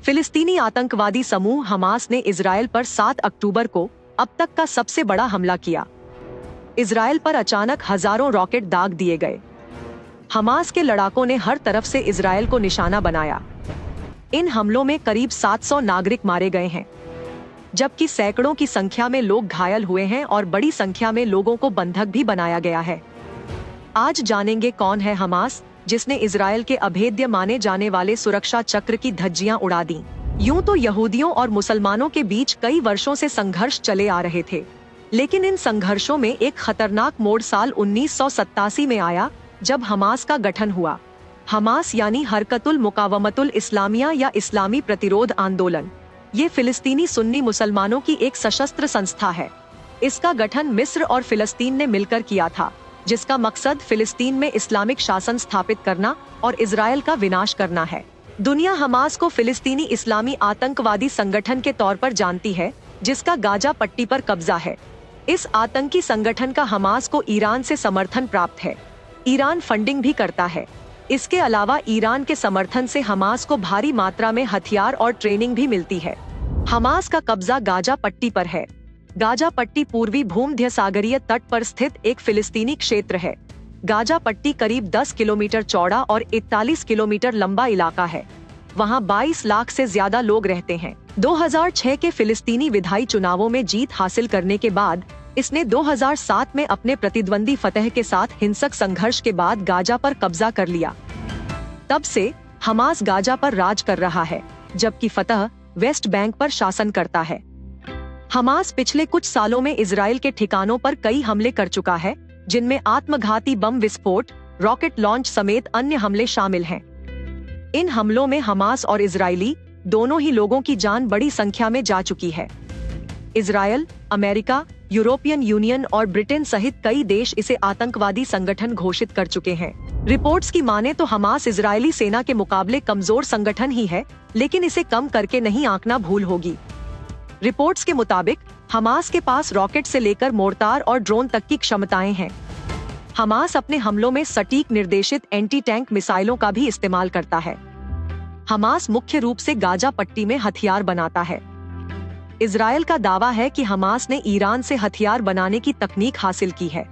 फिलिस्तीनी आतंकवादी समूह हमास ने इजरायल पर 7 अक्टूबर को अब तक का सबसे बड़ा हमला किया। इजरायल पर अचानक हजारों रॉकेट दाग दिए गए। हमास के लड़ाकों ने हर तरफ से इजरायल को निशाना बनाया। इन हमलों में करीब 700 नागरिक मारे गए हैं, जबकि सैकड़ों की संख्या में लोग घायल हुए हैं और बड़ी संख्या में लोगों को बंधक भी बनाया गया है। आज जानेंगे कौन है हमास, जिसने इजरायल के अभेद्य माने जाने वाले सुरक्षा चक्र की धज्जियां उड़ा दी। यूं तो यहूदियों और मुसलमानों के बीच कई वर्षों से संघर्ष चले आ रहे थे, लेकिन इन संघर्षों में एक खतरनाक मोड़ साल 1987 में आया, जब हमास का गठन हुआ। हमास यानी हरकतुल मुकावमतुल इस्लामिया या इस्लामी प्रतिरोध आंदोलन, ये फिलिस्तीनी सुन्नी मुसलमानों की एक सशस्त्र संस्था है। इसका गठन मिस्र और फिलिस्तीन ने मिलकर किया था, जिसका मकसद फिलिस्तीन में इस्लामिक शासन स्थापित करना और इजरायल का विनाश करना है। दुनिया हमास को फिलिस्तीनी इस्लामी आतंकवादी संगठन के तौर पर जानती है, जिसका गाजा पट्टी पर कब्जा है। इस आतंकी संगठन का हमास को ईरान से समर्थन प्राप्त है। ईरान फंडिंग भी करता है। इसके अलावा ईरान के समर्थन से हमास को भारी मात्रा में हथियार और ट्रेनिंग भी मिलती है। हमास का कब्जा गाजा पट्टी पर है। गाजा पट्टी पूर्वी भूमध्य सागरीय तट पर स्थित एक फिलिस्तीनी क्षेत्र है। गाजा पट्टी करीब 10 किलोमीटर चौड़ा और 41 किलोमीटर लंबा इलाका है। वहां 22 लाख से ज्यादा लोग रहते हैं। 2006 के फिलिस्तीनी विधायी चुनावों में जीत हासिल करने के बाद इसने 2007 में अपने प्रतिद्वंदी फतह के साथ हिंसक संघर्ष के बाद गाजा पर कब्जा कर लिया। तब से हमास गाजा पर राज कर रहा है, जबकि फतह वेस्ट बैंक पर शासन करता है। हमास पिछले कुछ सालों में इजरायल के ठिकानों पर कई हमले कर चुका है, जिनमें आत्मघाती बम विस्फोट, रॉकेट लॉन्च समेत अन्य हमले शामिल हैं। इन हमलों में हमास और इजरायली दोनों ही लोगों की जान बड़ी संख्या में जा चुकी है। इजरायल, अमेरिका, यूरोपियन यूनियन और ब्रिटेन सहित कई देश इसे आतंकवादी संगठन घोषित कर चुके हैं। रिपोर्ट्स की माने तो हमास इजरायली सेना के मुकाबले कमजोर संगठन ही है, लेकिन इसे कम करके नहीं आंकना भूल होगी। रिपोर्ट्स के मुताबिक हमास के पास रॉकेट से लेकर मोर्टार और ड्रोन तक की क्षमताएं हैं। हमास अपने हमलों में सटीक निर्देशित एंटी टैंक मिसाइलों का भी इस्तेमाल करता है। हमास मुख्य रूप से गाजा पट्टी में हथियार बनाता है। इजरायल का दावा है कि हमास ने ईरान से हथियार बनाने की तकनीक हासिल की है।